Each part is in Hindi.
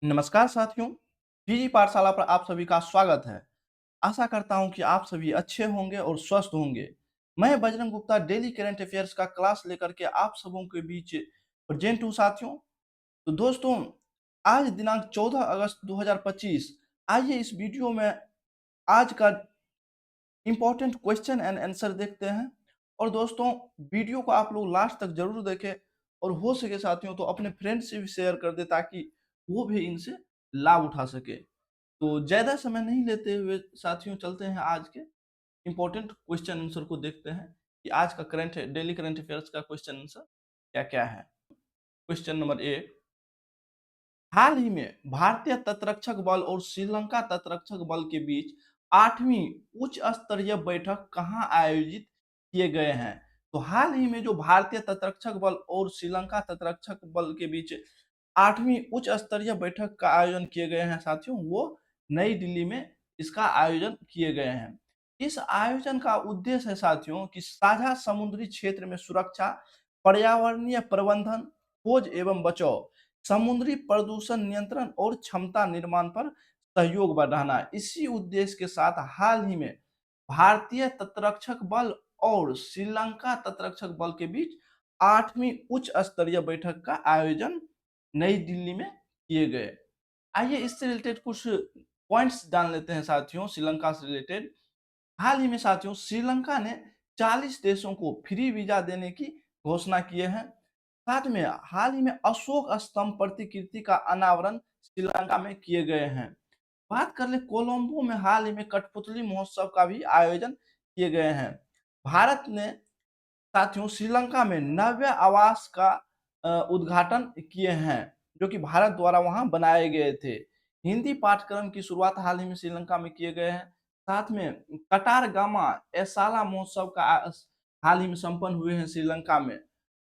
नमस्कार साथियों, पीजी पाठशाला पर आप सभी का स्वागत है। आशा करता हूं कि आप सभी अच्छे होंगे और स्वस्थ होंगे। मैं Bajrang Gupta daily current affairs का क्लास लेकर के आप सबों के बीच प्रेजेंट हूं साथियों। तो दोस्तों, आज दिनांक 14 अगस्त 2025। आइए इस वीडियो में आज का इम्पोर्टेंट क्वेश्चन एंड आंसर देखते हैं। और दोस्तों, वीडियो को आप लोग लास्ट तक जरूर देखें और हो सके साथियों तो अपने फ्रेंड्स से भी शेयर कर दे ताकि वो भी इनसे लाभ उठा सके। तो ज्यादा समय नहीं लेते हुए साथियों चलते हैं आज के इम्पोर्टेंट क्वेश्चन आंसर को देखते हैं कि आज का करंट डेली करंट अफेयर्स का क्वेश्चन आंसर क्या क्या है। क्वेश्चन नंबर ए, हाल ही में भारतीय तटरक्षक बल और श्रीलंका तटरक्षक बल के बीच 8वीं उच्च स्तरीय बैठक कहां आयोजित किए गए हैं। तो हाल ही में जो भारतीय तटरक्षक बल और श्रीलंका तटरक्षक बल के बीच 8वीं उच्च स्तरीय बैठक का आयोजन किए गए हैं साथियों, वो नई दिल्ली में इसका आयोजन किए गए हैं। इस आयोजन का उद्देश्य है साथियों कि साझा समुद्री क्षेत्र में सुरक्षा, पर्यावरणीय प्रबंधन, खोज एवं बचाव, समुद्री प्रदूषण नियंत्रण और क्षमता निर्माण पर सहयोग बढ़ाना। इसी उद्देश्य के साथ हाल ही में भारतीय तटरक्षक बल और श्रीलंका तटरक्षक बल के बीच 8वीं उच्च स्तरीय बैठक का आयोजन नई दिल्ली में किए गए। आइए इससे रिलेटेड कुछ पॉइंट्स जान लेते हैं साथियों। श्रीलंका से रिलेटेड हाल ही में साथियों श्रीलंका ने 40 देशों को फ्री वीजा देने की घोषणा किए हैं। साथ में हाल ही में अशोक स्तंभ प्रतिकृति का अनावरण श्रीलंका में किए गए हैं। बात कर ले कोलंबो में हाल ही में कठपुतली महोत्सव का भी आयोजन किए गए हैं। भारत ने साथियों श्रीलंका में नव्य आवास का उद्घाटन किए हैं जो कि भारत द्वारा वहां बनाए गए थे। हिंदी पाठ्यक्रम की शुरुआत हाल ही में श्रीलंका में किए गए हैं। साथ में कटार गामा एसाला महोत्सव का हाल ही में संपन्न हुए हैं श्रीलंका में।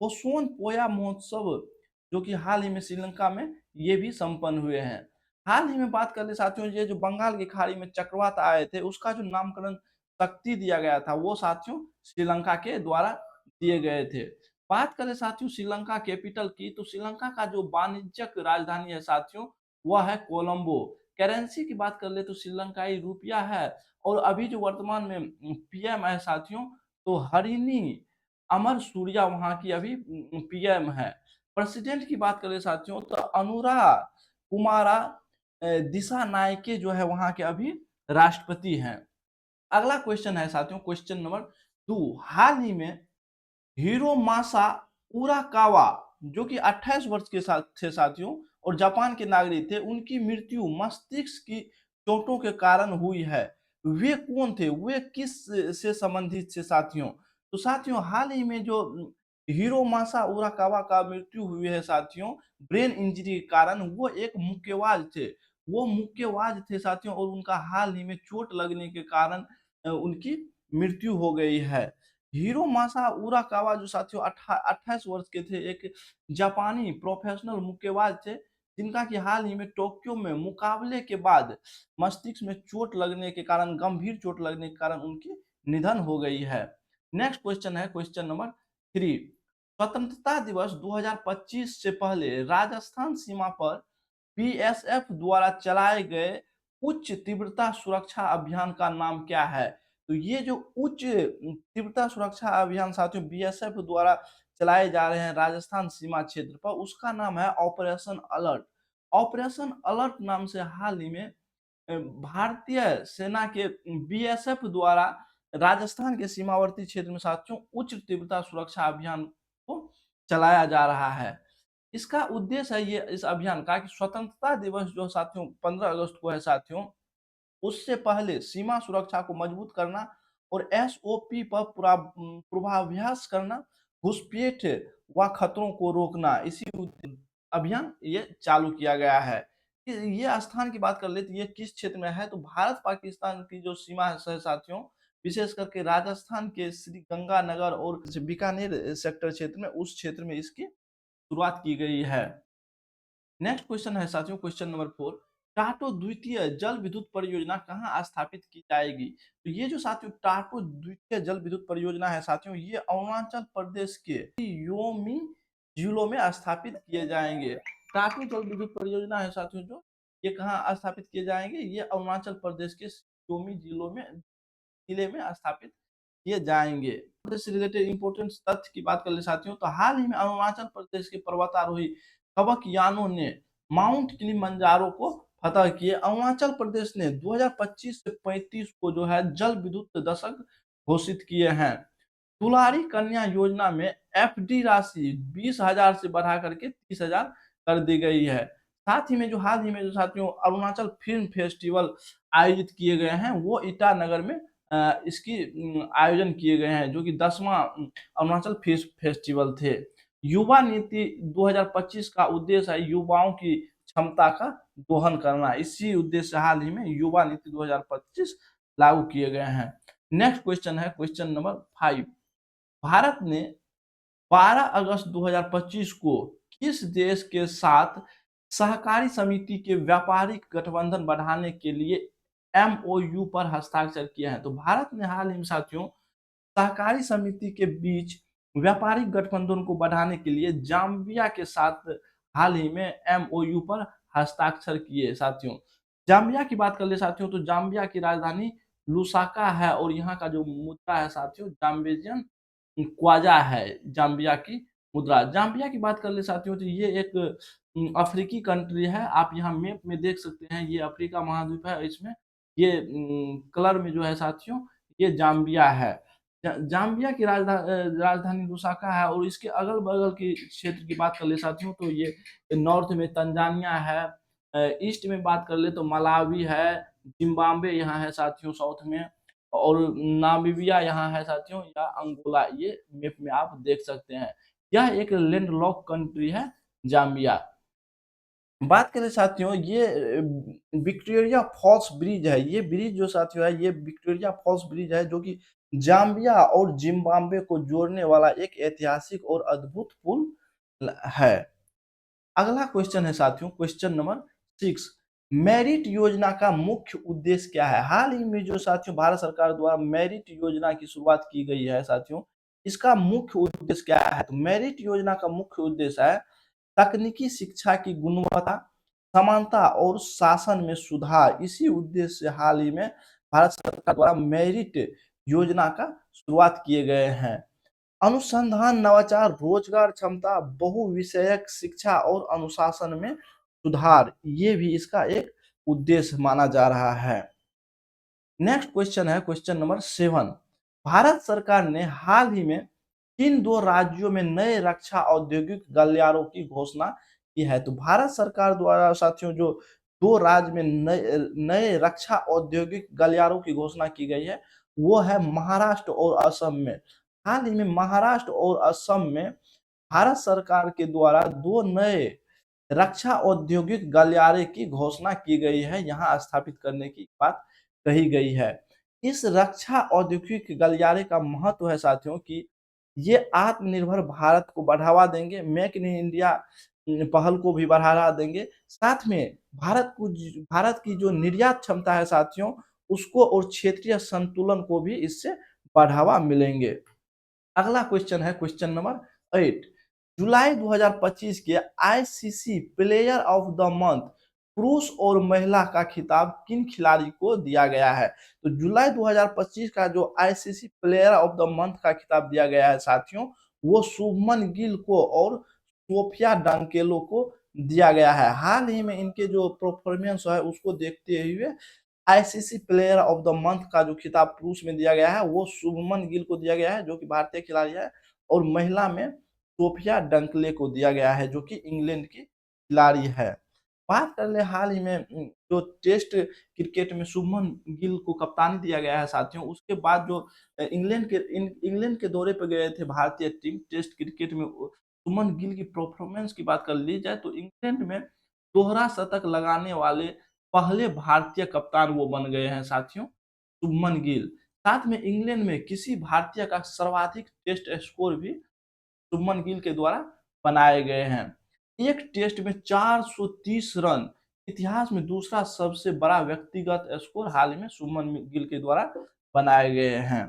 पोसोन पोया महोत्सव जो कि हाल ही में श्रीलंका में ये भी संपन्न हुए हैं। हाल ही में बात कर ले साथियों, ये जो बंगाल की खाड़ी में चक्रवात आए थे उसका जो नामकरण शक्ति दिया गया था वो साथियों श्रीलंका के द्वारा दिए गए थे। बात करें साथियों श्रीलंका कैपिटल की, तो श्रीलंका का जो वाणिज्यिक राजधानी है साथियों वह है कोलंबो। करेंसी की बात कर ले तो श्रीलंकाई रुपया है। और अभी जो वर्तमान में पीएम है साथियों तो हरिनी अमर सूर्या वहां की अभी पीएम है। प्रेसिडेंट की बात करें साथियों तो अनुरा कुमारा दिशा नायके जो है वहां के अभी राष्ट्रपति हैं। अगला क्वेश्चन है साथियों क्वेश्चन नंबर 2, हाल ही में हिरोमासा उराकावा जो कि 28 वर्ष के साथ थे साथियों और जापान के नागरिक थे, उनकी मृत्यु मस्तिष्क की चोटों के कारण हुई है। वे कौन थे, वे किस से संबंधित थे साथियों। तो साथियों हाल ही में जो हिरोमासा उराकावा का मृत्यु हुई है साथियों ब्रेन इंजरी के कारण, वो एक मुक्केबाज थे। वो मुक्केबाज थे साथियों और उनका हाल ही में चोट लगने के कारण उनकी मृत्यु हो गई है। हिरोमासा उराकावा जो साथियों 28 वर्ष के थे, एक जापानी प्रोफेशनल मुक्केबाज थे जिनका कि हाल ही में टोक्यो में मुकाबले के बाद मस्तिष्क में चोट लगने के कारण, गंभीर चोट लगने के कारण उनकी निधन हो गई है। नेक्स्ट क्वेश्चन है क्वेश्चन नंबर 3, स्वतंत्रता दिवस 2025 से पहले राजस्थान सीमा पर बीएसएफ द्वारा चलाए गए उच्च तीव्रता सुरक्षा अभियान का नाम क्या है। तो ये जो उच्च तीव्रता सुरक्षा अभियान साथियों बीएसएफ द्वारा चलाए जा रहे हैं राजस्थान सीमा क्षेत्र पर, उसका नाम है ऑपरेशन अलर्ट। ऑपरेशन अलर्ट नाम से हाल ही में भारतीय सेना के बीएसएफ द्वारा राजस्थान के सीमावर्ती क्षेत्र में साथियों उच्च तीव्रता सुरक्षा अभियान को चलाया जा रहा है। इसका उद्देश्य है ये इस अभियान का कि स्वतंत्रता दिवस जो साथियों 15 अगस्त को है साथियों, उससे पहले सीमा सुरक्षा को मजबूत करना और एसओपी पर पूर्वाभ्यास करना, घुसपैठ व खतरों को रोकना, इसी अभियान ये चालू किया गया है। ये स्थान की बात कर ले तो ये किस क्षेत्र में है, तो भारत पाकिस्तान की जो सीमा है साथियों, विशेष करके राजस्थान के श्री गंगानगर और बीकानेर सेक्टर क्षेत्र में, उस क्षेत्र में इसकी शुरुआत की गई है। नेक्स्ट क्वेश्चन है साथियों क्वेश्चन नंबर 4, टाटो द्वितीय जल विद्युत परियोजना कहाँ स्थापित की जाएगी। तो ये जो साथियों टाटो द्वितीय जल विद्युत परियोजना है साथियों, ये अरुणाचल प्रदेश के योमी जिलों में स्थापित किए जाएंगे। प्राथमिक जल विद्युत परियोजना है साथियों जो, ये कहाँ स्थापित किए जाएंगे, ये अरुणाचल प्रदेश के सियोमी जिले में स्थापित किए जाएंगे। से रिलेटेड इंपोर्टेंट तथ्य की बात कर ले साथियों, तो हाल ही में अरुणाचल प्रदेश के पर्वतारोही कवक यानो ने माउंट किलिमंजारो को फतह किए। अरुणाचल प्रदेश ने 2025 से 35 को जो है जल विद्युत दशक घोषित किए हैं। दुलारी कन्या योजना में एफडी राशि 20,000 से बढ़ा करके 30,000 कर दी गई है। साथ ही में जो हाल ही में जो साथियों अरुणाचल फिल्म फेस्टिवल आयोजित किए गए हैं, वो ईटानगर में इसकी आयोजन किए गए हैं, जो कि 10वां अरुणाचल फिल्म फेस्टिवल थे। युवा नीति 2025 का उद्देश्य है युवाओं की क्षमता का दोहन करना। इसी उद्देश्य से हाल ही में युवा नीति 2025 लागू किए गए हैं। नेक्स्ट क्वेश्चन है क्वेश्चन नंबर 5। भारत ने 12 अगस्त 2025 को किस देश के साथ सहकारी समिति के व्यापारिक गठबंधन बढ़ाने के लिए एमओयू पर हस्ताक्षर किया है? तो भारत ने हाल ही में साथियों सहकारी समिति के बीच व्यापारिक गठबंधन को बढ़ाने के लिए जाम्बिया के साथ हाल ही में एमओयू पर हस्ताक्षर किए साथियों। जाम्बिया की बात कर ले साथियों, तो जाम्बिया की राजधानी लुसाका है और यहाँ का जो मुद्रा है साथियों जाम्बिजियन क्वाजा है, जाम्बिया की मुद्रा। जाम्बिया की बात कर ले साथियों, तो ये एक अफ्रीकी कंट्री है। आप यहाँ मैप में देख सकते हैं, ये अफ्रीका महाद्वीप है। इसमें ये कलर में जो है साथियों, ये जाम्बिया है। जाम्बिया की राजधानी लुसाका है और इसके अगल बगल की क्षेत्र की बात कर ले साथियों, तो ये नॉर्थ में तंजानिया है, ईस्ट में बात कर ले तो मलावी है, जिम्बाब्वे यहाँ है साथियों साउथ में, और नामीबिया यहाँ है साथियों, या अंगोला, ये मैप में आप देख सकते हैं। यह एक लैंडलॉक कंट्री है जाम्बिया। बात करें साथियों, ये विक्टोरिया फॉल्स ब्रिज है। ये ब्रिज जो साथियों है, ये विक्टोरिया फॉल्स ब्रिज है, जो कि जाम्बिया और जिम्बाब्वे को जोड़ने वाला एक ऐतिहासिक और अद्भुत पुल है। अगला क्वेश्चन है साथियों क्वेश्चन नंबर 6। मेरिट योजना का मुख्य उद्देश्य क्या है? हाल ही में जो साथियों भारत सरकार द्वारा मेरिट योजना की शुरुआत की गई है साथियों, इसका मुख्य उद्देश्य क्या है? तो मेरिट योजना का मुख्य उद्देश्य है तकनीकी शिक्षा की गुणवत्ता, समानता और शासन में सुधार। इसी उद्देश्य से हाल ही में भारत सरकार द्वारा मेरिट योजना का शुरुआत किए गए हैं। अनुसंधान, नवाचार, रोजगार क्षमता, बहुविषयक शिक्षा और अनुशासन में सुधार, ये भी इसका एक उद्देश्य माना जा रहा है। नेक्स्ट क्वेश्चन है क्वेश्चन नंबर 7। भारत सरकार ने हाल ही में किन 2 राज्यों में नए रक्षा औद्योगिक गलियारों की घोषणा की है? तो भारत सरकार द्वारा साथियों जो 2 राज्य में नए रक्षा औद्योगिक गलियारों की घोषणा की गई है, वो है महाराष्ट्र और असम में। हाल ही में महाराष्ट्र और असम में भारत सरकार के द्वारा 2 नए रक्षा औद्योगिक गलियारे की घोषणा की गई है, यहाँ स्थापित करने की बात कही गई है। इस रक्षा औद्योगिक गलियारे का महत्व है साथियों कि ये आत्मनिर्भर भारत को बढ़ावा देंगे, मेक इन इंडिया पहल को भी बढ़ावा देंगे। साथ में भारत की जो निर्यात क्षमता है साथियों, उसको और क्षेत्रीय संतुलन को भी इससे बढ़ावा मिलेंगे। अगला क्वेश्चन है क्वेश्चन नंबर 8। जुलाई 2025 के ICC player of the month पुरुष और महिला का खिताब किन खिलाड़ी को दिया गया है? तो जुलाई 2025 का जो ICC player of the month का खिताब दिया गया है साथियों, वो शुभमन गिल को और सोफिया डांकेलो को दिया गया है। हाल ही में इनके जो परफॉर्मेंस है उसको देखते हुए ICC player of the month का जो खिताब पुरुष में दिया गया है वो शुभमन गिल को दिया गया है, जो कि भारतीय खिलाड़ी है, और महिला में सोफिया डंकले को दिया गया है, जो कि इंग्लैंड की खिलाड़ी है। बात कर ले हाल ही में जो टेस्ट क्रिकेट में शुभमन गिल को कप्तानी दिया गया है साथियों, उसके बाद जो इंग्लैंड के दौरे पर गए थे भारतीय टीम टेस्ट क्रिकेट में, शुभमन गिल की परफॉर्मेंस की बात कर ली जाए तो इंग्लैंड में दोहरा शतक लगाने वाले पहले भारतीय कप्तान वो बन गए हैं साथियों, शुभमन गिल। साथ में इंग्लैंड में किसी भारतीय का सर्वाधिक टेस्ट स्कोर भी शुभमन गिल के द्वारा बनाए गए हैं। एक टेस्ट में 430 रन, इतिहास में दूसरा सबसे बड़ा व्यक्तिगत स्कोर हाल ही में शुभमन गिल के द्वारा बनाए गए हैं।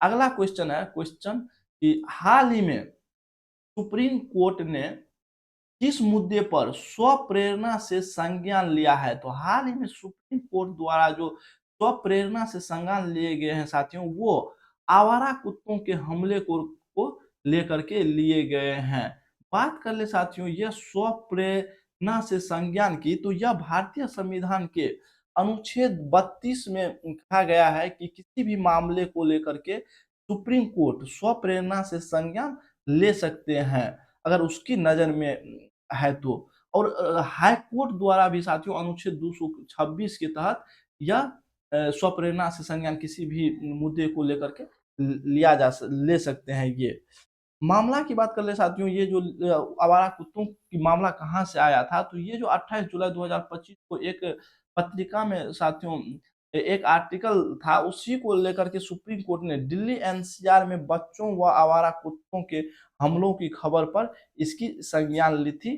अगला क्वेश्चन है क्वेश्चन कि हाल ही में सुप्रीम कोर्ट ने किस मुद्दे पर स्वप्रेरणा से संज्ञान लिया है? तो हाल ही में सुप्रीम कोर्ट द्वारा जो स्वप्रेरणा से संज्ञान लिए गए हैं साथियों, वो आवारा कुत्तों के हमले को लेकर के लिए गए हैं। बात कर ले साथियों, यह स्वप्रेरणा से संज्ञान की, तो यह भारतीय संविधान के अनुच्छेद 32 में कहा गया है कि किसी भी मामले को लेकर के सुप्रीम कोर्ट स्वप्रेरणा से संज्ञान ले सकते हैं, अगर उसकी नज़र में है तो। और हाई कोर्ट द्वारा भी साथियों अनुच्छेद 226 के तहत यह स्वप्रेरणा से संज्ञान किसी भी मुद्दे को लेकर के ले सकते हैं ये। मामला की बात कर ले साथियों, ये जो आवारा कुत्तों की मामला कहाँ से आया था, तो ये जो 28 जुलाई 2025 को एक पत्रिका में साथियों एक आर्टिकल था, उसी को लेकर के सुप्रीम कोर्ट ने दिल्ली एनसीआर में बच्चों व आवारा कुत्तों के हमलों की खबर पर इसकी संज्ञान ली थी।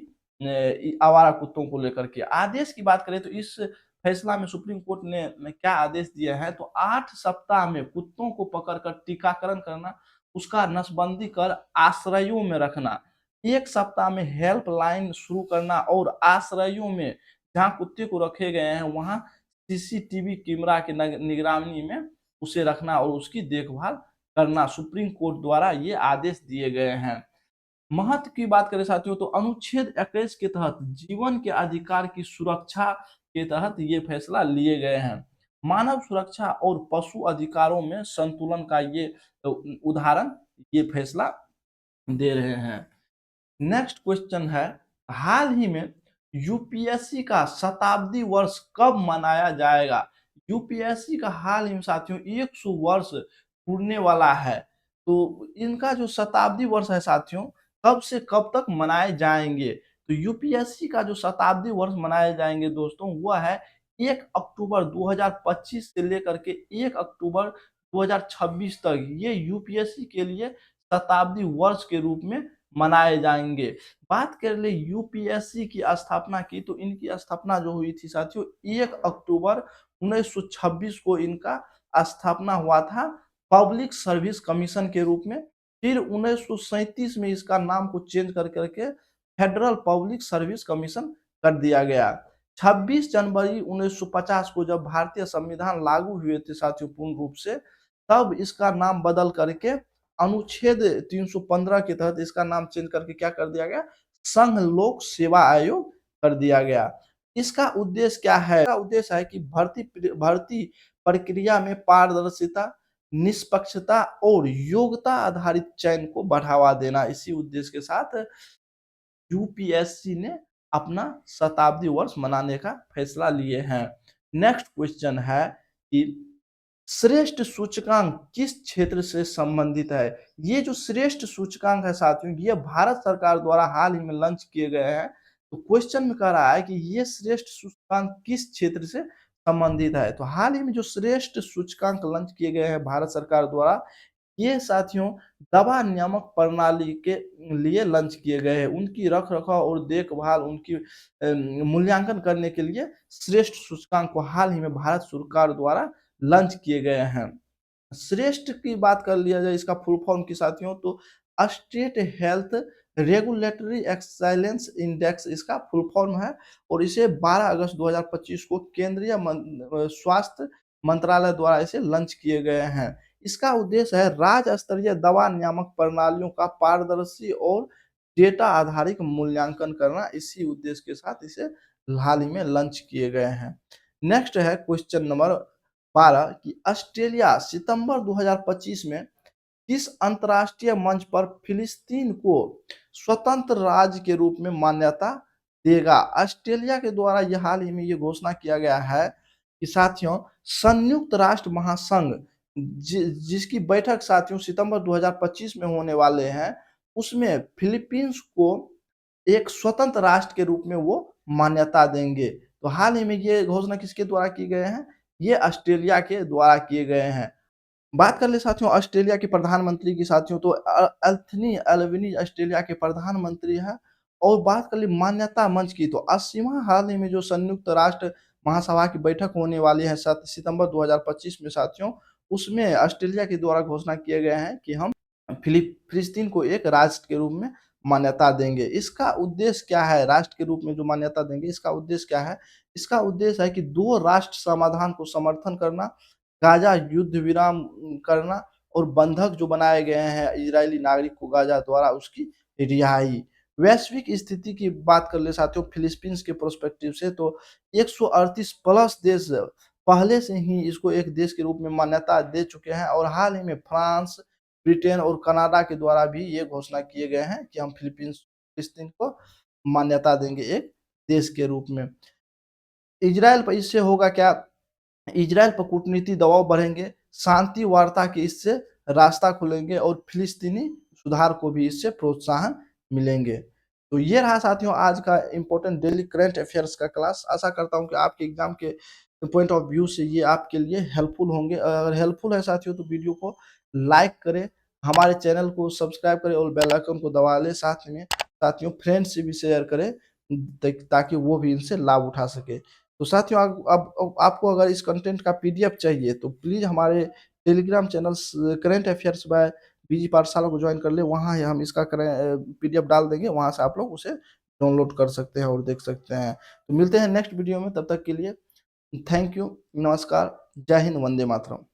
आवारा कुत्तों को लेकर के आदेश की बात करें तो इस फैसला में सुप्रीम कोर्ट ने क्या आदेश दिए हैं, तो 8 सप्ताह में कुत्तों को पकड़कर टीकाकरण करना, उसका नसबंदी कर आश्रयों में रखना, 1 सप्ताह में हेल्पलाइन शुरू करना और आश्रयों में जहाँ कुत्ते को रखे गए हैं वहाँ सीसीटीवी कैमरा की निगरानी में उसे रखना और उसकी देखभाल करना, सुप्रीम कोर्ट द्वारा ये आदेश दिए गए हैं। महत्व की बात करें साथियों, तो अनुच्छेद 21 के तहत जीवन के अधिकार की सुरक्षा के तहत ये फैसला लिए गए हैं। मानव सुरक्षा और पशु अधिकारों में संतुलन का ये उदाहरण ये फैसला दे रहे हैं। नेक्स्ट क्वेश्चन है, हाल ही में यूपीएससी का शताब्दी वर्ष कब मनाया जाएगा? यूपीएससी का हाल ही में साथियों 100 वर्ष पूरने वाला है। तो इनका जो शताब्दी वर्ष है साथियों, कब से कब तक मनाए जाएंगे? तो यूपीएससी का जो शताब्दी वर्ष मनाए जाएंगे दोस्तों, वह है 1 अक्टूबर 2025 से लेकर के 1 अक्टूबर 2026 तक। ये यूपीएससी के लिए शताब्दी वर्ष के रूप में मनाए जाएंगे। बात कर ले यूपीएससी की स्थापना की, तो इनकी स्थापना जो हुई थी साथियों 1 अक्टूबर 1926 को इनका स्थापना हुआ था पब्लिक सर्विस कमीशन के रूप में। फिर 1937 में इसका नाम को चेंज कर करके फेडरल पब्लिक सर्विस कमीशन कर दिया गया। 26 जनवरी 1950 को जब भारतीय संविधान लागू हुए थे साथियों पूर्ण रूप से, तब इसका नाम बदल करके अनुच्छेद 315 के तहत इसका नाम चेंज करके क्या कर दिया गया? संघ लोक सेवा आयोग कर दिया गया। इसका उद्देश्य क्या है? इसका उद्देश्य है कि भर्ती प्रक्रिया में पारदर्शिता, निष्पक्षता और योग्यता आधारित चयन को बढ़ावा देना। इसी उद्देश्य के साथ यूपीएससी ने अपना शताब्दी वर्ष मनाने का फैसला लिए हैं। नेक्स्ट क्वेश्चन है कि श्रेष्ठ सूचकांक किस क्षेत्र से संबंधित है? ये जो श्रेष्ठ सूचकांक है साथियों, ये भारत सरकार द्वारा हाल ही में लॉन्च किए गए हैं। तो क्वेश्चन में कह रहा है कि ये श्रेष्ठ सूचकांक किस क्षेत्र से संबंधित है? तो हाल ही में जो श्रेष्ठ सूचकांक लॉन्च किए गए हैं भारत सरकार द्वारा, ये साथियों दवा नियामक प्रणाली के लिए लॉन्च किए गए हैं। उनकी रख-रखाव और देखभाल, उनकी मूल्यांकन करने के लिए श्रेष्ठ सूचकांक को हाल ही में भारत सरकार द्वारा लॉन्च किए गए हैं। श्रेष्ठ की बात कर लिया जाए इसका फुल फॉर्म की साथियों, तो state health regulatory excellence index इसका फुल फॉर्म है और इसे 12 अगस्त 2025 को केंद्रीय स्वास्थ्य मंत्रालय द्वारा इसे लॉन्च किए गए हैं। इसका उद्देश्य है राज्य स्तरीय दवा नियामक प्रणालियों का पारदर्शी और डेटा आधारित मूल्यांकन करना। इसी उद्देश्य के साथ इसे हाल ही में लॉन्च किए गए हैं। नेक्स्ट है क्वेश्चन नंबर 12 कि ऑस्ट्रेलिया सितंबर 2025 में किस अंतर्राष्ट्रीय मंच पर फिलिस्तीन को स्वतंत्र राज्य के रूप में मान्यता देगा? ऑस्ट्रेलिया के द्वारा यह हाल ही में ये घोषणा किया गया है कि साथियों संयुक्त राष्ट्र महासंघ जिसकी बैठक साथियों सितंबर 2025 में होने वाले हैं, उसमें फिलीपींस को एक स्वतंत्र राष्ट्र के रूप में वो मान्यता देंगे। तो हाल ही में ये घोषणा किसके द्वारा की गए हैं? ये ऑस्ट्रेलिया के द्वारा किए गए हैं। बात कर ले साथियों ऑस्ट्रेलिया के प्रधानमंत्री की साथियों, तो एंथनी एल्बनीज़ ऑस्ट्रेलिया के प्रधानमंत्री हैं। और बात कर ले मान्यता मंच की, तो 80वां हाल ही में जो संयुक्त राष्ट्र महासभा की बैठक होने वाली है सितंबर 2025 में साथियों, उसमें ऑस्ट्रेलिया के द्वारा घोषणा किए गए हैं कि हम फिलिस्तीन को एक राष्ट्र के रूप में मान्यता देंगे। इसका उद्देश्य क्या है? राष्ट्र के रूप में जो मान्यता देंगे, इसका उद्देश्य क्या है? इसका उद्देश्य है कि 2 राष्ट्र समाधान को समर्थन करना, गाज़ा युद्ध विराम करना और बंधक जो बनाए गए हैं इजरायली नागरिक को गाज़ा द्वारा उसकी रिहाई। वैश्विक स्थिति की बात कर ले साथियों फिलीपींस के पर्सपेक्टिव से, तो 138 प्लस देश पहले से ही इसको एक देश के रूप में मान्यता दे चुके हैं और हाल ही में फ्रांस, ब्रिटेन और कनाडा के द्वारा भी ये घोषणा किए गए हैं कि हम फिलिस्तीन को मान्यता देंगे एक देश के रूप में। इजराइल पर इससे होगा क्या? इजराइल पर कूटनीति दबाव बढ़ेंगे, शांति वार्ता के इससे रास्ता खुलेंगे और फिलिस्तीनी सुधार को भी इससे प्रोत्साहन मिलेंगे। तो ये रहा साथियों आज का इम्पोर्टेंट डेली करंट अफेयर्स का क्लास। आशा करता हूँ कि आपके एग्जाम के पॉइंट ऑफ व्यू से ये आपके लिए हेल्पफुल होंगे। अगर हेल्पफुल है साथियों तो वीडियो को लाइक करें, हमारे चैनल को सब्सक्राइब करें और बेल आइकन को दबा लें। साथ में साथियों फ्रेंड्स से भी शेयर करें ताकि वो भी इनसे लाभ उठा सके। तो साथियों अब आपको अगर इस कंटेंट का पीडीएफ चाहिए तो प्लीज़ हमारे Telegram channel current affairs by BG Pathshala को ज्वाइन कर ले। वहाँ हम इसका पीडीएफ डाल देंगे, वहाँ से आप लोग उसे डाउनलोड कर सकते हैं और देख सकते हैं। तो मिलते हैं नेक्स्ट वीडियो में, तब तक के लिए थैंक यू, नमस्कार, जय हिंद, वंदे मातरम।